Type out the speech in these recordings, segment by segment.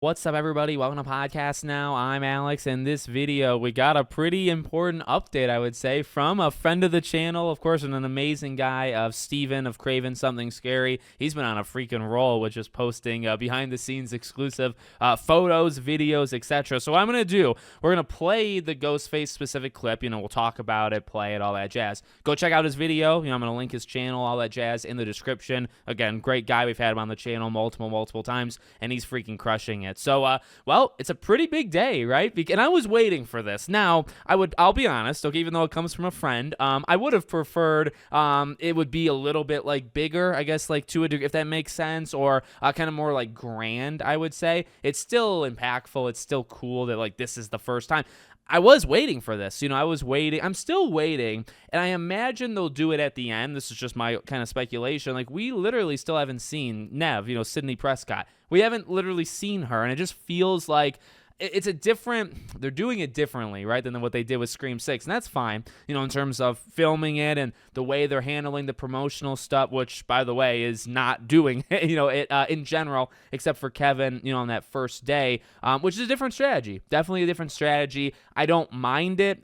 What's up, everybody? Welcome to Podcast Now. I'm Alex. In this video, we got a pretty important update, I would say, from a friend of the channel, of course, and an amazing guy, of Steven of Craven Something Scary. He's been on a freaking roll with just posting behind-the-scenes exclusive photos, videos, etc. So what I'm going to do, we're going to play the Ghostface specific clip. We'll talk about it, play it, all that jazz. Go check out his video. I'm going to link his channel, all that jazz, in the description. Again, great guy. We've had him on the channel multiple times, and he's freaking crushing it. So, well, it's a pretty big day, right? And I was waiting for this. Now, I'll be honest, okay, even though it comes from a friend, I would have preferred it would be a little bit like bigger, I guess, like to a degree, if that makes sense, or kind of more like grand, I would say. It's still impactful. It's still cool that like this is the first time. I was waiting for this. I was waiting. I'm still waiting, and I imagine they'll do it at the end. This is just my kind of speculation. Like, we literally still haven't seen Nev, Sydney Prescott. We haven't literally seen her, and it just feels like it's a different, they're doing it differently, right, than what they did with Scream 6, and that's fine, in terms of filming it and the way they're handling the promotional stuff, which, by the way, is not doing, in general, except for Kevin, on that first day, which is a different strategy, definitely a different strategy. I don't mind it.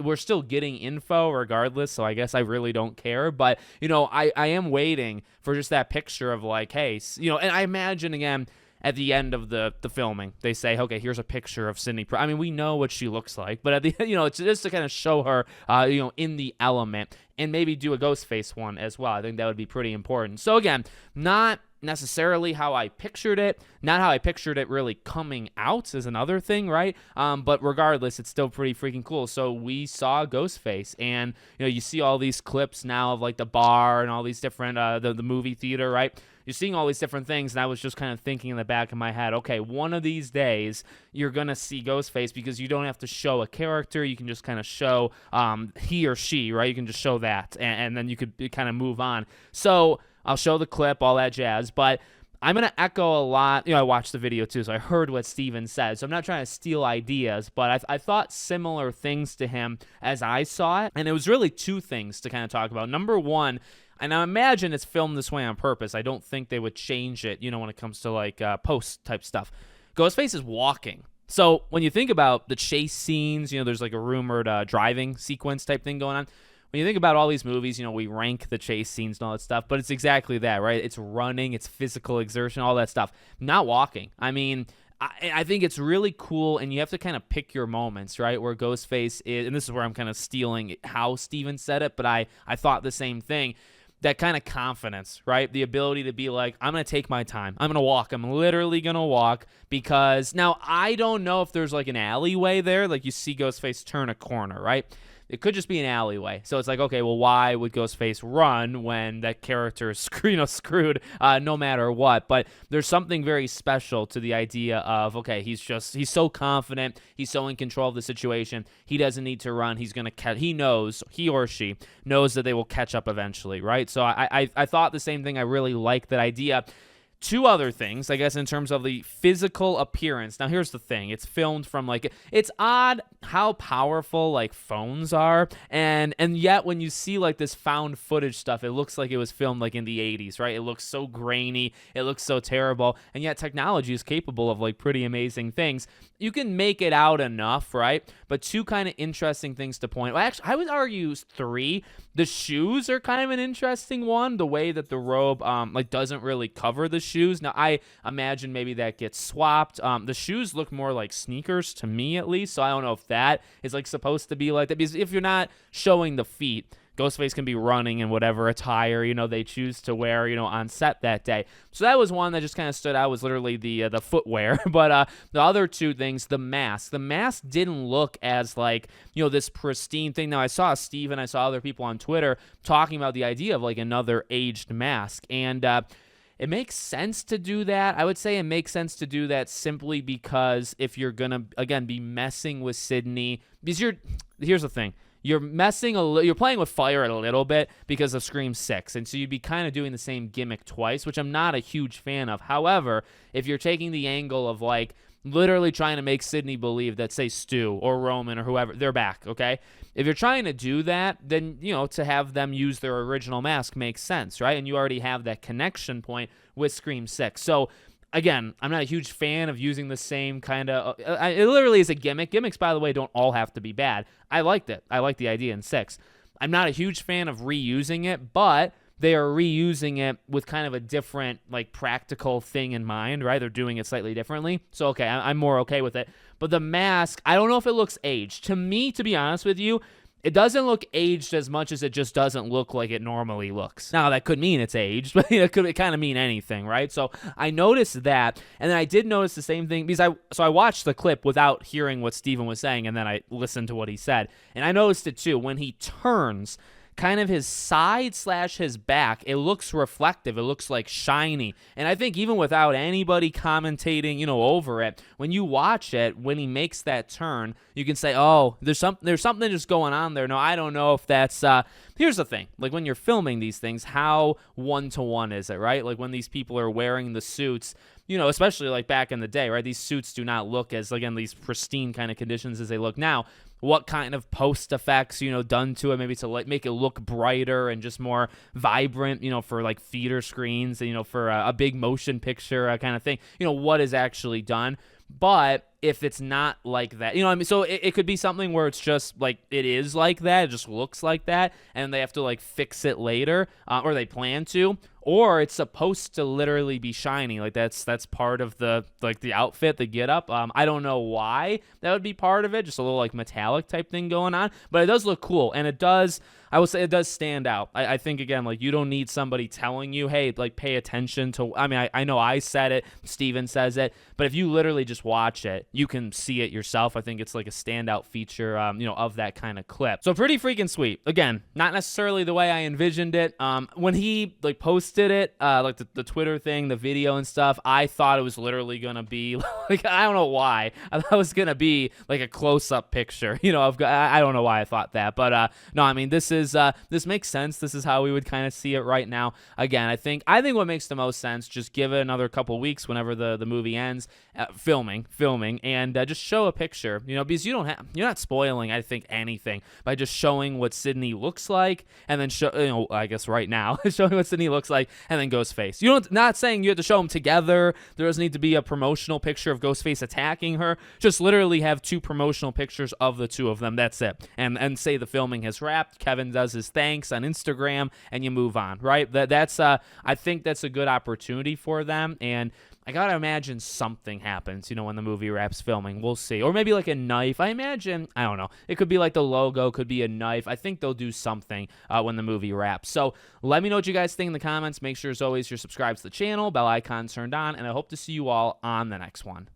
We're still getting info regardless, so I guess I really don't care, but, I am waiting for just that picture of, like, hey, and I imagine, again, at the end of the filming, they say, okay, here's a picture of Sydney. I mean, we know what she looks like, but at the it's just to kind of show her, in the element, and maybe do a Ghostface one as well. I think that would be pretty important. So again, not necessarily how I pictured it, not how I pictured it really coming out is another thing, right? But regardless, it's still pretty freaking cool. So we saw Ghostface, and you see all these clips now of like the bar and all these different the movie theater, right? You're seeing all these different things, and I was just kind of thinking in the back of my head, okay, one of these days you're going to see Ghostface, because you don't have to show a character. You can just kind of show he or she, right? You can just show that, and then you could kind of move on. So I'll show the clip, all that jazz, but I'm going to echo a lot. I watched the video too, so I heard what Steven said. So I'm not trying to steal ideas, but I thought similar things to him as I saw it. And it was really two things to kind of talk about. Number one, and I imagine it's filmed this way on purpose. I don't think they would change it, when it comes to like post type stuff. Ghostface is walking. So when you think about the chase scenes, there's like a rumored driving sequence type thing going on. When you think about all these movies, we rank the chase scenes and all that stuff, but it's exactly that, right? It's running, it's physical exertion, all that stuff. Not walking. I mean, I think it's really cool, and you have to kind of pick your moments, right, where Ghostface is, and this is where I'm kind of stealing how Steven said it, but I thought the same thing. That kind of confidence, right? The ability to be like, I'm going to take my time. I'm going to walk. I'm literally going to walk, because now I don't know if there's like an alleyway there. Like you see Ghostface turn a corner, right? It could just be an alleyway. So it's like, okay, well, why would Ghostface run when that character is screwed no matter what? But there's something very special to the idea of, okay, he's so confident. He's so in control of the situation. He doesn't need to run. He's going to catch. He or she knows that they will catch up eventually, right? So I thought the same thing. I really like that idea. Two other things, I guess, in terms of the physical appearance. Now, here's the thing. It's filmed from, like, it's odd how powerful, like, phones are. And yet, when you see, like, this found footage stuff, it looks like it was filmed, like, in the 80s, right? It looks so grainy. It looks so terrible. And yet, technology is capable of, like, pretty amazing things. You can make it out enough, right? But two kind of interesting things to point. Well, actually, I would argue three. The shoes are kind of an interesting one. The way that the robe, doesn't really cover the shoes. Now, I imagine maybe that gets swapped. The shoes look more like sneakers to me, at least. So I don't know if that is like supposed to be like that. Because if you're not showing the feet, Ghostface can be running in whatever attire, they choose to wear, on set that day. So that was one that just kind of stood out, was literally the footwear. But the other two things, the mask. The mask didn't look as like, this pristine thing. Now, I saw Steve and I saw other people on Twitter talking about the idea of like another aged mask. And it makes sense to do that. I would say it makes sense to do that simply because if you're going to, again, be messing with Sydney, because here's the thing. You're playing with fire a little bit because of Scream 6, and so you'd be kind of doing the same gimmick twice, which I'm not a huge fan of. However, if you're taking the angle of like literally trying to make Sydney believe that, say, Stu or Roman or whoever, they're back, okay? If you're trying to do that, then, to have them use their original mask makes sense, right? And you already have that connection point with Scream 6. So again, I'm not a huge fan of using the same kind of. It literally is a gimmick. Gimmicks, by the way, don't all have to be bad. I liked it. I like the idea in 6. I'm not a huge fan of reusing it, but they are reusing it with kind of a different, like, practical thing in mind, right? They're doing it slightly differently. So, okay, I'm more okay with it. But the mask, I don't know if it looks aged. To me, to be honest with you, it doesn't look aged as much as it just doesn't look like it normally looks. Now, that could mean it's aged, but it could kind of mean anything, right? So I noticed that, and then I did notice the same thing because I watched the clip without hearing what Steven was saying, and then I listened to what he said. And I noticed it too. When he turns, kind of his side / his back, it looks reflective. It looks like shiny. And I think even without anybody commentating, over it, when you watch it, when he makes that turn, you can say, oh, there's something just going on there. No, I don't know if that's, here's the thing. Like, when you're filming these things, how one-to-one is it, right? Like, when these people are wearing the suits, especially like back in the day, right? These suits do not look as, again, these pristine kind of conditions as they look now. What kind of post effects, done to it, maybe to like make it look brighter and just more vibrant, for like theater screens, for a big motion picture kind of thing, what is actually done. But if it's not like that, what I mean? So it could be something where it's just like it is like that, it just looks like that, and they have to like fix it later, or they plan to, or it's supposed to literally be shiny, like that's part of the outfit, the get up. I don't know why that would be part of it, just a little like metallic type thing going on, but it does look cool, and it does. I would say it does stand out. I think, again, like, you don't need somebody telling you, hey, like, pay attention to, I mean, I know I said it, Steven says it, but if you literally just watch it, you can see it yourself. I think it's like a standout feature, of that kind of clip. So pretty freaking sweet. Again, not necessarily the way I envisioned it. When he like posted it, like the Twitter thing, the video and stuff, I thought it was literally going to be like, I don't know why. I thought it was going to be like a close-up picture, I don't know why I thought that, but no, I mean, this makes sense. This is how we would kind of see it right now. Again, I think what makes the most sense, just give it another couple weeks whenever the movie ends, filming, and just show a picture, because you're not spoiling, I think, anything by just showing what Sydney looks like, and then show, I guess right now, showing what Sydney looks like, and then Ghostface. Not saying you have to show them together. There doesn't need to be a promotional picture of Ghostface attacking her. Just literally have 2 promotional pictures of the 2 of them. That's it. And say the filming has wrapped. Kevin does his thanks on Instagram, and you move on, right? That's I think that's a good opportunity for them, and I gotta imagine something happens, when the movie wraps filming. We'll see. Or maybe like a knife. I imagine, I don't know. It could be like the logo, could be a knife. I think they'll do something when the movie wraps. So let me know what you guys think in the comments. Make sure, as always, you're subscribed to the channel, bell icon turned on, and I hope to see you all on the next one.